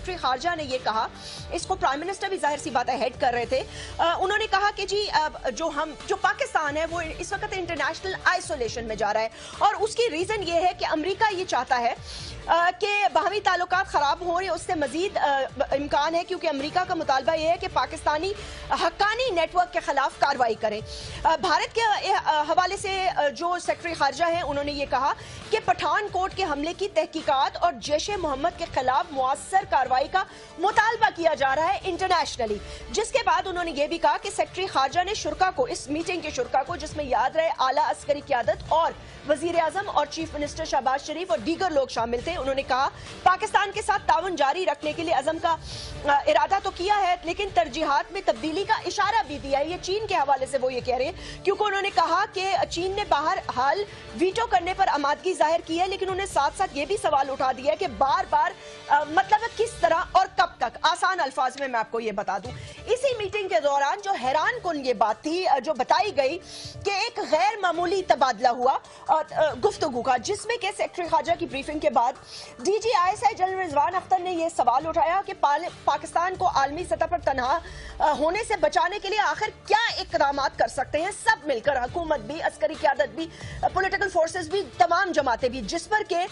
Secretary खारजा ने ये कहा, इसको प्राइम मिनिस्टर भी जाहिर सी बात है हेड कर रहे थे, उन्होंने कहा कि जी जो पाकिस्तान है वो इस वक्त इंटरनेशनल आइसोलेशन में जा रहा है, और उसकी रीजन ये है कि अमेरिका ये चाहता है कि बाहमी ताल्लुकात खराब हो रहे, उससे मजीद इम्कान है, क्योंकि अमेरिका का मुतालबा ये है कि पाकिस्तानी हक्कानी नेटवर्क के खिलाफ कार्रवाई करें। भारत के हवाले से जो सेक्रेटरी खारजा हैं उन्होंने ये कहा कि पठानकोट के हमले की तहकीकात और जैश ए मोहम्मद के खिलाफ मुअस्सर कार्रवाई का मुतालबा किया जा रहा है इंटरनेशनली। जिसके बाद उन्होंने ये भी कहा कि सेक्रेटरी खारजा ने शुरका को, इस मीटिंग के शुरका को, जिसमें याद रहे आला अस्करी क़यादत और वजीर आजम और चीफ मिनिस्टर शहबाज शरीफ और दीगर लोग शामिल थे, उन्होंने कहा पाकिस्तान के साथ ताउन जारी रखने के लिए अज़म का इरादा तो किया है, लेकिन तरजीहात में तब्दीली का इशारा भी दिया है। ये चीन के हवाले से वो ये कह रहे हैं, क्योंकि उन्होंने कहा कि चीन ने बाहर हाल वीटो करने पर आमादगी जाहिर की है, लेकिन उन्हें साथ साथ ये भी सवाल उठा दिया है कि बार बार मतलब किस तरह और कब तक। आसान अल्फाज में मैं आपको ये बता दूं, इसी मीटिंग के दौरान जो हैरान कुन ये बात थी जो बताई गई कि एक गैर मामूली तबादला हुआ गुफ्तगू का, जिसमें कि सेक्रेटरी खारजा की ब्रीफिंग के बाद DGISI जनरल रिजवान अख्तर ने यह सवाल उठाया कि पाकिस्तान को आलमी सतह पर तनहा होने से बचाने के लिए आखिर क्या इक़दामात कर सकते हैं सब मिलकर, हुकूमत भी, अस्करी क़यादत भी, पॉलिटिकल फोर्सेस भी, तमाम जमातें भी। जिस पर के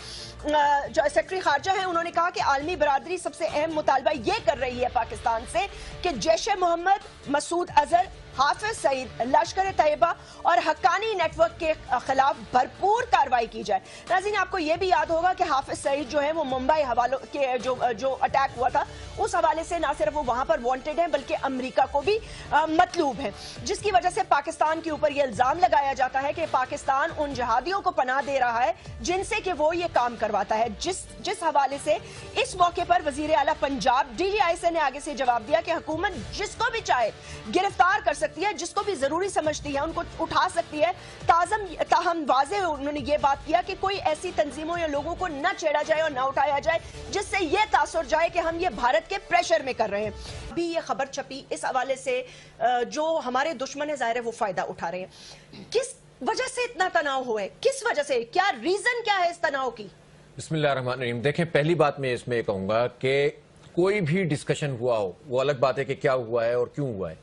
जो सेक्रेटरी खारजा है उन्होंने कहा कि आलमी बरादरी सबसे अहम मुतालबा ये कर रही है पाकिस्तान से कि जैश ए मोहम्मद, मसूद अजहर, हाफिज सईद, लश्कर तैयबा और हक्कानी नेटवर्क के खिलाफ भरपूर कार्रवाई की जाए। नाज़रीन, आपको यह भी याद होगा कि हाफिज सईद जो है वो मुंबई हवालों के जो अटैक हुआ था उस हवाले से ना सिर्फ वो वहां पर वांटेड है बल्कि अमेरिका को भी मतलूब है, जिसकी वजह से पाकिस्तान के ऊपर यह इल्जाम लगाया जाता है कि पाकिस्तान उन जहादियों को पनाह दे रहा है जिनसे कि वो ये काम करवाता है। जिस हवाले से इस मौके पर वजीर आला पंजाब DGISI ने आगे से जवाब दिया कि हुकूमत जिसको भी चाहे गिरफ्तार कर सकती है, जिसको भी जरूरी समझती है उनको उठा सकती है। ताहम वाज़े उन्होंने ये बात किया कि कोई ऐसी तंजीमों या लोगों को न छेड़ा जाए और न उठाया जाए जिससे ये तासुर जाए कि हम ये भारत के प्रेशर में कर रहे हैं। भी ये खबर छपी, इस हवाले से जो हमारे दुश्मन है जाहिर है वो फायदा उठा रहे हैं। किस वजह से इतना तनाव हुआ है, किस वजह से, क्या रीजन क्या है इस तनाव की? बिस्मिल्लाहिर्रहमानिर्रहीम। देखें, पहली बात मैं इसमें कहूंगा कि कोई भी डिस्कशन हुआ हो, वो अलग बात है कि क्या हुआ है और क्यों हुआ है।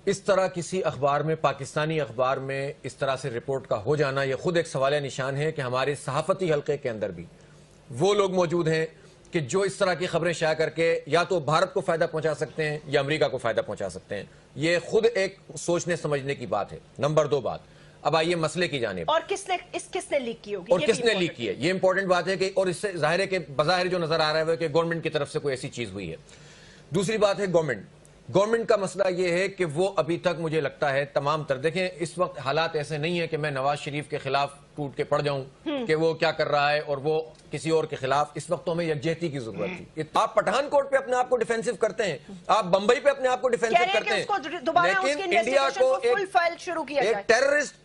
इस तरह किसी अखबार में, पाकिस्तानी अखबार में इस तरह से रिपोर्ट का हो जाना, यह खुद एक सवाल निशान है कि हमारे सहाफती हल्के के अंदर भी वो लोग मौजूद हैं कि जो इस तरह की खबरें शाया करके या तो भारत को फायदा पहुंचा सकते हैं या अमेरिका को फायदा पहुंचा सकते हैं। यह खुद एक सोचने समझने की बात है। नंबर 2 बात, अब आइए मसले की जानिब। और किसने लीक की होगी, और किसने लीक की है, ये इंपॉर्टेंट बात है कि, और इससे जाहिर है कि बज़ाहिर जो नजर आ रहा है कि गवर्नमेंट की तरफ से कोई ऐसी चीज हुई है। दूसरी बात है गवर्नमेंट का मसला यह है कि वो अभी तक मुझे लगता है तमाम तर, देखें इस वक्त हालात ऐसे नहीं है कि मैं नवाज शरीफ के खिलाफ टूट के पड़ जाऊं कि वो क्या कर रहा है और वो किसी और के खिलाफ। इस वक्त तो हमें यकजहती की जरूरत थी। आप पठानकोट पे अपने आप को डिफेंसिव करते हैं, आप बंबई पे अपने आप को डिफेंसिव करते हैं, लेकिन इंडिया को एक टेररिस्ट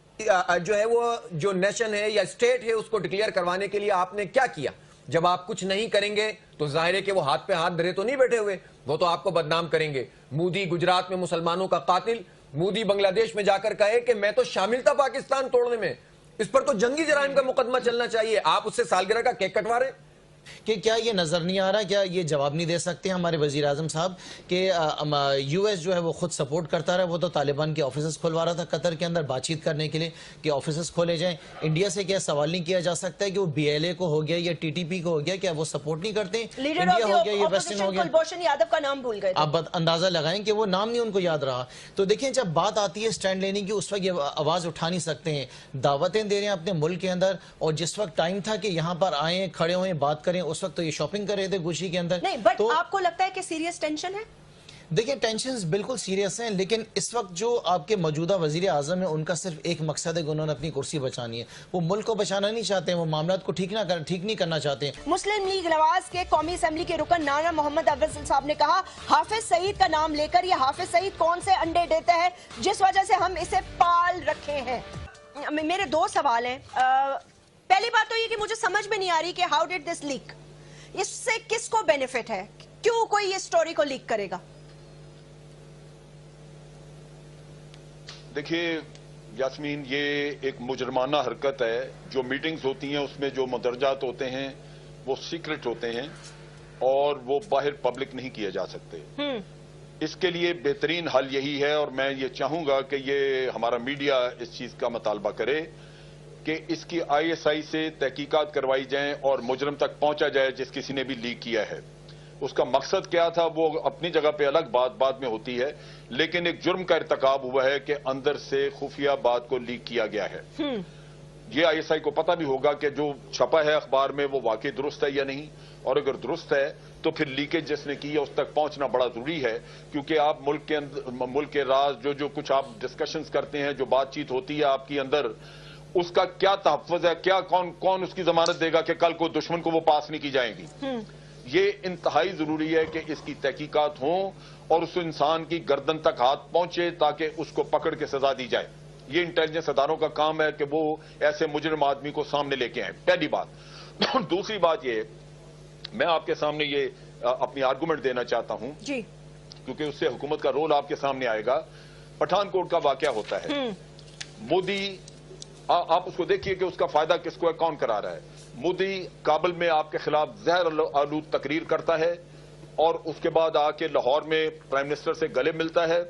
जो है वो जो नेशन है या स्टेट है उसको डिक्लेयर करवाने के लिए आपने क्या किया? जब आप कुछ नहीं करेंगे तो जाहिर है कि वो हाथ पे हाथ धरे तो नहीं बैठे हुए, वो तो आपको बदनाम करेंगे। मोदी गुजरात में मुसलमानों का कातिल, मोदी बांग्लादेश में जाकर कहे कि मैं तो शामिल था पाकिस्तान तोड़ने में, इस पर तो जंगी जराइम का मुकदमा चलना चाहिए। आप उससे सालगिरह का केक कटवा रहे हैं कि क्या ये नजर नहीं आ रहा, क्या ये जवाब नहीं दे सकते हमारे वजीर आजम साहब कि US जो है वो खुद सपोर्ट करता रहा, वो तो तालिबान के ऑफिस खुलवा रहा था कतर के अंदर बातचीत करने के लिए कि ऑफिस खोले जाएं। इंडिया से क्या सवाल नहीं किया जा सकता है कि वो BLA को हो गया या TTP को हो गया, क्या वो सपोर्ट नहीं करते? इंडिया हो गया, ये वेस्टर्न हो गया, कुलभूषण यादव का नाम भूल गए, आप अंदाजा लगाएं कि वो नाम नहीं उनको याद रहा। तो देखिए, जब बात आती है स्टैंड लेने की उस वक्त ये आवाज उठा नहीं सकते हैं, दावतें दे रहे हैं अपने मुल्क के अंदर, और जिस वक्त टाइम था कि यहाँ पर आए, खड़े हुए, बात करें, उस वक्त तो ये शॉपिंग कर रहे थे गुशी के अंदर। नहीं, बट तो आपको लगता है कि सीरियस टेंशन है? देखिए, टेंशन्स बिल्कुल सीरियस हैं, लेकिन इस वक्त जो आपके मौजूदा वजीर आजम है उनका सिर्फ एक मकसद है कि उन्होंने अपनी कुर्सी बचानी है। वो मुल्क को बचाना नहीं चाहते हैं, वो मामलात को ठीक नहीं करना चाहते हैं। मुस्लिम लीग नवाज के कौमी असेंबली के रुकन नाना मोहम्मद अफजल साहब ने कहा, हाफिज सईद का नाम लेकर ये हाफिज सईद कौन से अंडे देता है जिस वजह से हम इसे पाल रखे हैं। मेरे 2 सवाल हैं। पहली बात तो ये कि मुझे समझ में नहीं आ रही कि हाउ डिड दिस लीक, इससे किसको बेनिफिट है, क्यों कोई ये स्टोरी को लीक करेगा? देखिए यास्मीन, ये एक मुजरमाना हरकत है। जो मीटिंग्स होती हैं उसमें जो मुदरजात होते हैं वो सीक्रेट होते हैं, اور وہ باہر پبلک نہیں کیے جا سکتے. اس کے لیے بہترین حل یہی ہے, اور میں یہ چاہوں گا کہ یہ ہمارا میڈیا اس چیز کا مطالبہ کرے کہ اس کی ISI سے تحقیقات کروائی جائیں اور مجرم تک پہنچا جائے جس کسی نے بھی لیک کیا ہے. اس کا مقصد کیا تھا وہ اپنی جگہ پہ الگ بات بعد میں ہوتی ہے, لیکن ایک جرم کا ارتکاب ہوا ہے کہ اندر سے خفیہ بات کو لیک کیا گیا ہے. یہ ISI کو پتہ بھی ہوگا کہ جو چھپا ہے اخبار میں وہ واقعی درست ہے یا نہیں, اور اگر درست ہے تو پھر لیکیج جس نے کی ہے اس تک پہنچنا بڑا ضروری ہے, کیونکہ آپ ملک کے راز جو کچھ آپ ڈسکشنز کرتے ہیں, جو بات چیت ہوتی ہے آپ کی اندر, اس کا کیا تحفظ ہے, کیا کون اس کی ضمانت دے گا کہ کل کو دشمن کو وہ پاس نہیں کی جائیں گی. یہ انتہائی ضروری ہے کہ اس کی تحقیقات ہوں اور اس انسان کی گردن تک ہاتھ پہنچے تاکہ اس کو پکڑ کے سزا دی جائے. یہ انٹیلیجنس اداروں کا کام ہے کہ وہ ایسے مجرم آدمی کو سامنے لے کے آئیں. پہلی بات. دوسری بات یہ, میں آپ کے سامنے یہ اپنی آرگومنٹ دینا چاہتا ہوں جی, کیونکہ اس سے حکومت کا رول آپ کے سامنے آئے گا. پٹھان کوٹ کا واقعہ ہوتا ہے, مودی, آپ اس کو دیکھیے کہ اس کا فائدہ کس کو ہے, کون کرا رہا ہے. مودی کابل میں آپ کے خلاف زہر آلود تقریر کرتا ہے اور اس کے بعد آ کے لاہور میں پرائم منسٹر سے گلے ملتا ہے,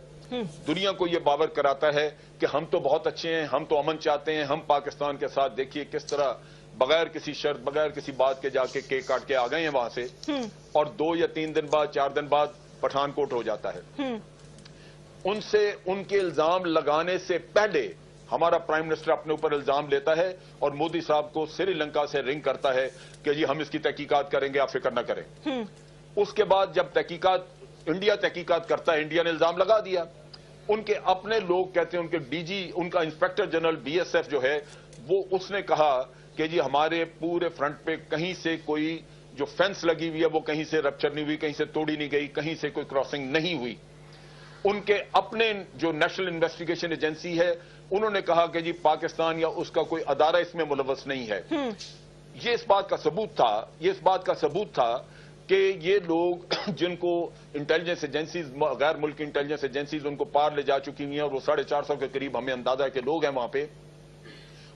دنیا کو یہ باور کراتا ہے کہ ہم تو بہت اچھے ہیں, ہم تو امن چاہتے ہیں, ہم پاکستان کے ساتھ دیکھیے کس طرح بغیر کسی شرط, بغیر کسی بات کے جا کے کیک کاٹ کے آ گئے ہیں وہاں سے, اور 2 یا 3 دن بعد 4 دن بعد پٹھان کوٹ ہو جاتا ہے. ان کے الزام لگانے سے پہلے ہمارا پرائم منسٹر اپنے اوپر الزام لیتا ہے اور مودی صاحب کو سری لنکا سے رنگ کرتا ہے کہ جی ہم اس کی تحقیقات کریں گے, آپ فکر نہ کریں. اس کے بعد جب انڈیا تحقیقات کرتا ہے, انڈیا نے الزام لگا دیا, ان کے اپنے لوگ کہتے ہیں, ان کے DG, ان کا انسپیکٹر جنرل BSF جو ہے وہ, اس نے کہا کہ جی ہمارے پورے فرنٹ پہ کہیں سے کوئی جو فینس لگی ہوئی ہے وہ کہیں سے رپچر نہیں ہوئی, کہیں سے توڑی نہیں گئی, کہیں سے کوئی کراسنگ نہیں ہوئی. ان کے اپنے جو نیشنل انویسٹیگیشن ایجنسی ہے انہوں نے کہا کہ جی پاکستان یا اس کا کوئی ادارہ اس میں ملوث نہیں ہے. یہ اس بات کا ثبوت تھا کہ یہ لوگ جن کو انٹیلیجنس ایجنسیز, غیر ملکی انٹیلیجنس ایجنسیز ان کو پار لے جا چکی ہوئی ہیں, اور وہ 450 کے قریب ہمیں اندازہ ہے کہ لوگ ہیں وہاں پہ,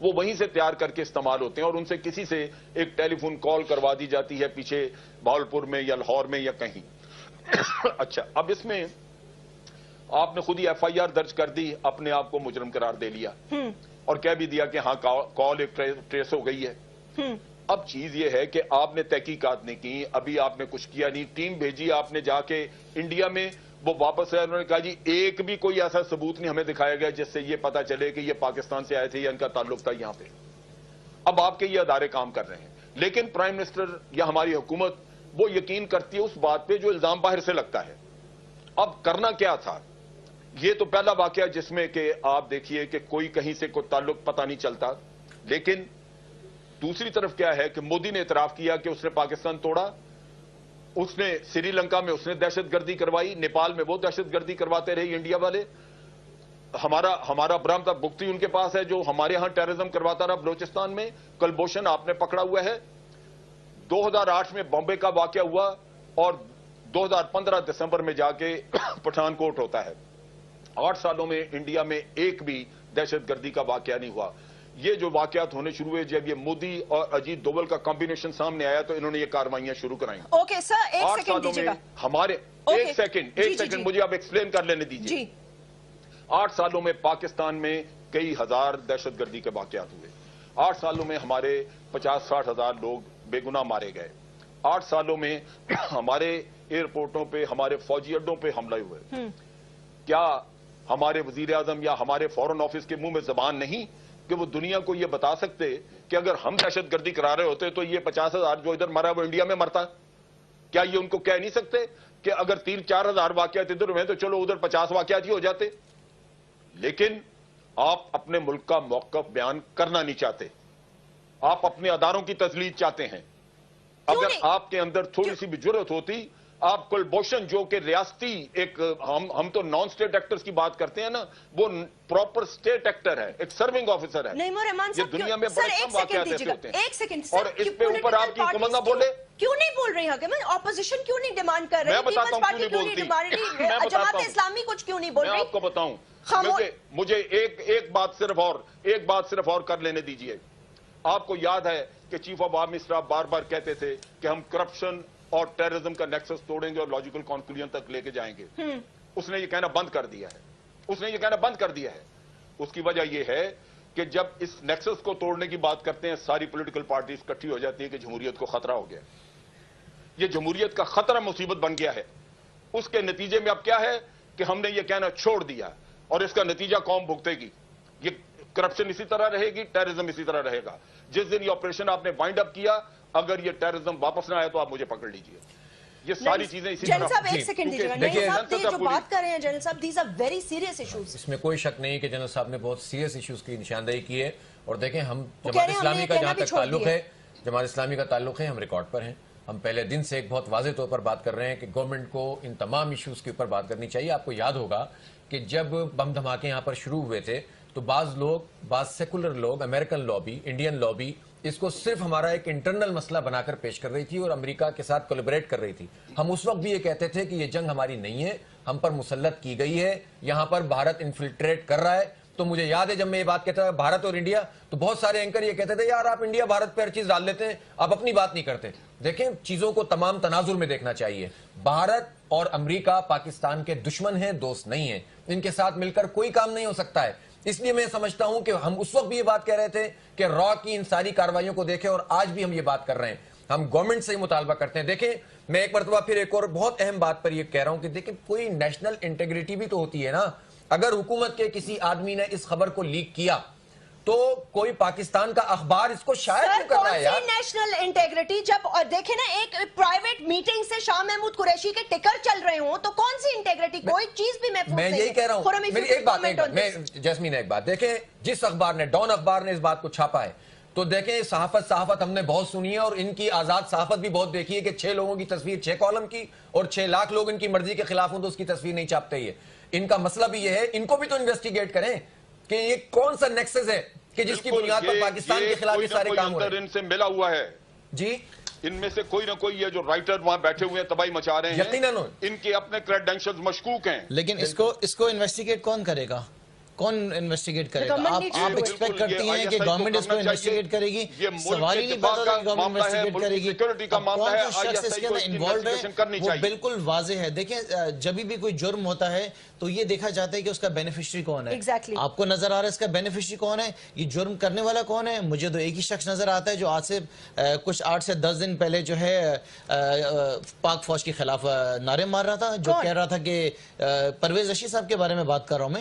وہ وہیں سے تیار کر کے استعمال ہوتے ہیں, اور ان سے کسی سے ایک ٹیلی فون کال کروا دی جاتی ہے پیچھے بہاولپور میں یا لاہور میں یا کہیں. اچھا, اب اس میں آپ نے خود ہی FIR درج کر دی, اپنے آپ کو مجرم قرار دے لیا اور کہہ بھی دیا کہ ہاں کال ایک ٹریس ہو گئی ہے. اب چیز یہ ہے کہ آپ نے تحقیقات نہیں کی, ابھی آپ نے کچھ کیا نہیں, ٹیم بھیجی آپ نے جا کے انڈیا میں, وہ واپس آئے, انہوں نے کہا جی ایک بھی کوئی ایسا ثبوت نہیں ہمیں دکھایا گیا جس سے یہ پتا چلے کہ یہ پاکستان سے آئے تھے یا ان کا تعلق تھا یہاں پہ. اب آپ کے یہ ادارے کام کر رہے ہیں, لیکن پرائم منسٹر یا ہماری حکومت وہ یقین کرتی ہے اس بات پہ جو الزام باہر سے لگتا ہے. اب کرنا کیا تھا, یہ تو پہلا واقعہ جس میں کہ آپ دیکھیے کہ کوئی کہیں سے کوئی تعلق پتہ نہیں چلتا, لیکن دوسری طرف کیا ہے کہ مودی نے اعتراف کیا کہ اس نے پاکستان توڑا, اس نے سری لنکا میں اس نے دہشت گردی کروائی, نیپال میں وہ دہشت گردی کرواتے رہے انڈیا والے. ہمارا برہمتا بگتی ان کے پاس ہے جو ہمارے ہاں ٹیررزم کرواتا رہا بلوچستان میں. کلبھوشن آپ نے پکڑا ہوا ہے. 2008 میں بامبے کا واقعہ ہوا اور 2015 دسمبر میں جا کے پٹھان کوٹ ہوتا ہے. 8 سالوں میں انڈیا میں ایک بھی دہشت گردی کا واقعہ نہیں ہوا. یہ جو واقعات ہونے شروع ہوئے جب یہ مودی اور اجیت دوول کا کمبینیشن سامنے آیا تو انہوں نے یہ کارروائیاں شروع کرائیں. اوکے سر, ایک سیکنڈ دیجیے گا. ہمارے ایک سیکنڈ مجھے آپ ایکسپلین کر لینے دیجیے. 8 سالوں میں پاکستان میں کئی ہزار دہشت گردی کے واقعات ہوئے. 8 سالوں میں ہمارے 50-60 ہزار لوگ بے گناہ مارے گئے. 8 سالوں میں ہمارے ایئرپورٹوں پہ, ہمارے فوجی اڈوں پہ حملے ہوئے. کیا ہمارے وزیر اعظم یا ہمارے فورن آفس کے منہ میں زبان نہیں کہ وہ دنیا کو یہ بتا سکتے کہ اگر ہم دہشت گردی کرا رہے ہوتے تو یہ 50,000 جو ادھر مرا وہ انڈیا میں مرتا؟ کیا یہ ان کو کہہ نہیں سکتے کہ اگر 3-4 ہزار واقعات ادھر ہوئے تو چلو ادھر 50 واقعات ہی ہو جاتے؟ لیکن آپ اپنے ملک کا موقف بیان کرنا نہیں چاہتے, آپ اپنے اداروں کی تذلیل چاہتے ہیں. اگر آپ کے اندر تھوڑی سی بھی جرت ہوتی, آپ کلبھوشن جو کہ ریاستی ایک, ہم تو نان سٹیٹ ایکٹرز کی بات کرتے ہیں نا, وہ پراپر سٹیٹ ایکٹر ہے, ایک سرونگ آفیسر ہے. یہ دنیا میں بڑے کم واقعات ایسے ہوتے ہیں. اور اس پہ اوپر آپ کی حکومت نہ بولے. کیوں نہیں بول رہی ہیں اپوزیشن, کیوں نہیں ڈیمانڈ کر رہی, میں بتاتا ہوں کیوں نہیں بولتی, جماعت اسلامی کچھ کیوں نہیں بول رہی؟ میں آپ کو بتاؤں, مجھے ایک بات صرف اور کر لینے دیجئے. آپ کو یاد ہے کہ چیف آف آرمی اسٹاف بار بار کہتے تھے کہ ہم کرپشن اور टेररिज्म का नेक्सस तोड़ेंगे और लॉजिकल कंक्लूजन तक लेके जाएंगे। उसने ये कहना बंद कर दिया है, उसने ये कहना बंद कर दिया है। उसकी वजह यह है कि जब इस नेक्सस को तोड़ने की बात करते हैं, सारी पॉलिटिकल पार्टीज इकट्ठी हो जाती है कि जमहूरियत को खतरा हो गया, ये जमहूरियत का खतरा मुसीबत बन गया है। उसके नतीजे में अब क्या है कि हमने ये कहना छोड़ दिया और इसका नतीजा कौम भुगतेगी। ये करप्शन इसी तरह रहेगी, टेररिज्म इसी तरह रहेगा। जिस दिन ये ऑपरेशन आपने वाइंड अप किया, अगर ये टेररिज्म वापस ना आए तो आप मुझे पकड़ लीजिए। ये सारी चीजें इसी जनरल तरह। साहब एक सेकंड दीजिएगा। देखिए, नहीं साहब, ये जो बात कर रहे हैं जनरल साहब, these are very serious issues. इसमें कोई शक नहीं कि जनरल साहब ने बहुत सीरियस इश्यूज की निशानदेही की है। और देखें, हम कह जमात रहे हैं इस्लामी हमने का कहना जहां भी तक छोड़ ताल्लुक दिया। है, जमात इस्लामी का ताल्लुक है, हम रिकॉर्ड पर हैं। हम पहले दिन से एक बहुत वाज़ेह तौर पर बात कर रहे हैं कि गवर्नमेंट को इन तमाम इश्यूज के ऊपर बात करनी चाहिए। आपको याद होगा कि जब बम धमाके यहां पर शुरू हुए थे तो बाज सेकुलर लोग, अमेरिकन लॉबी, इंडियन लॉबी, इसको सिर्फ हमारा एक इंटरनल मसला बनाकर पेश कर रही थी और अमेरिका के साथ कोलैबोरेट कर रही थी। हम उस वक्त भी ये कहते थे कि ये जंग हमारी नहीं है, हम पर मुसल्लत की गई है, यहां पर भारत इन्फिल्ट्रेट कर रहा है। तो मुझे याद है जब मैं ये बात कहता था भारत और इंडिया, तो बहुत सारे एंकर ये कहते थे यार आप इंडिया भारत पे हर चीज डाल लेते हैं, आप अपनी बात नहीं करते। देखें, चीजों को तमाम तनाजुर में देखना चाहिए। भारत और अमेरिका पाकिस्तान के दुश्मन हैं, दोस्त नहीं है। इनके साथ मिलकर कोई काम नहीं हो सकता है। इसलिए मैं समझता हूं कि हम उस वक्त भी ये बात कह रहे थे कि रॉ की इन सारी कार्रवाइयों को देखें, और आज भी हम ये बात कर रहे हैं। हम गवर्नमेंट से ही मुतालबा करते हैं। देखें, मैं एक मरतबा फिर एक और बहुत अहम बात पर ये कह रहा हूं कि देखें, कोई नेशनल इंटेग्रिटी भी तो होती है ना। अगर हुकूमत के किसी आदमी ने इस खबर को लीक किया तो कोई पाकिस्तान का अखबार इसको शायद क्यों कर रहा है यार? नेशनल इंटेग्रिटी जब, और देखे ना, एक प्राइवेट मीटिंग से शाह महमूद कुरैशी के टिकर चल रहे हो तो कौन सी इंटेग्रिटी? कोई चीज भी महफूज नहीं है। मैं यही कह रहा हूं। मेरी एक बात मैं जैस्मीन एक बात देखें, जिस अखबार ने, डॉन अखबार ने इस बात को छापा है, तो देखें सहाफत हमने बहुत सुनी है और इनकी आजाद सहाफत भी बहुत देखी है कि 6 लोगों की तस्वीर 6 कॉलम की और 6 लाख लोग इनकी मर्जी के खिलाफ हों तो उसकी तस्वीर नहीं छापते ही है। इनका मसला भी ये है, इनको भी तो इन्वेस्टिगेट करें कि ये कौन सा नेक्सस है कि जिसकी बुनियाद पर पाकिस्तान के खिलाफ ये सारे काम हो रहे हैं। इनसे मिला हुआ है जी। इनमें से कोई ना कोई, ये जो राइटर वहां बैठे हुए हैं तबाही मचा रहे हैं, यकीनन इनके अपने क्रेडेंशियल्स मशकूक हैं। लेकिन इसको इन्वेस्टिगेट कौन करेगा? कौन इन्वेस्टिगेट करेगा? आप एक्सपेक्ट करती हैं कि गवर्नमेंट इसको इन्वेस्टिगेट करेगी? सवाल ही नहीं बनता कि गवर्नमेंट इन्वेस्टिगेट करेगी। सिक्योरिटी का मामला है, कौन सा शख्स इसके अंदर इन्वॉल्व है वो बिल्कुल वाज़ेह है। देखें, जब भी कोई जुर्म होता है तो ये देखा जाता है कि उसका बेनिफिशियरी कौन है। Exactly. आपको नजर आ रहा है इसका बेनिफिशियरी कौन है, ये जुर्म करने वाला कौन है? मुझे तो एक ही शख्स नजर आता है जो आज से कुछ 8 से 10 दिन पहले जो है पाक फौज के खिलाफ नारे मार रहा था, जो कह रहा था कि परवेज रशीद साहब के बारे में बात कर रहा हूं मैं।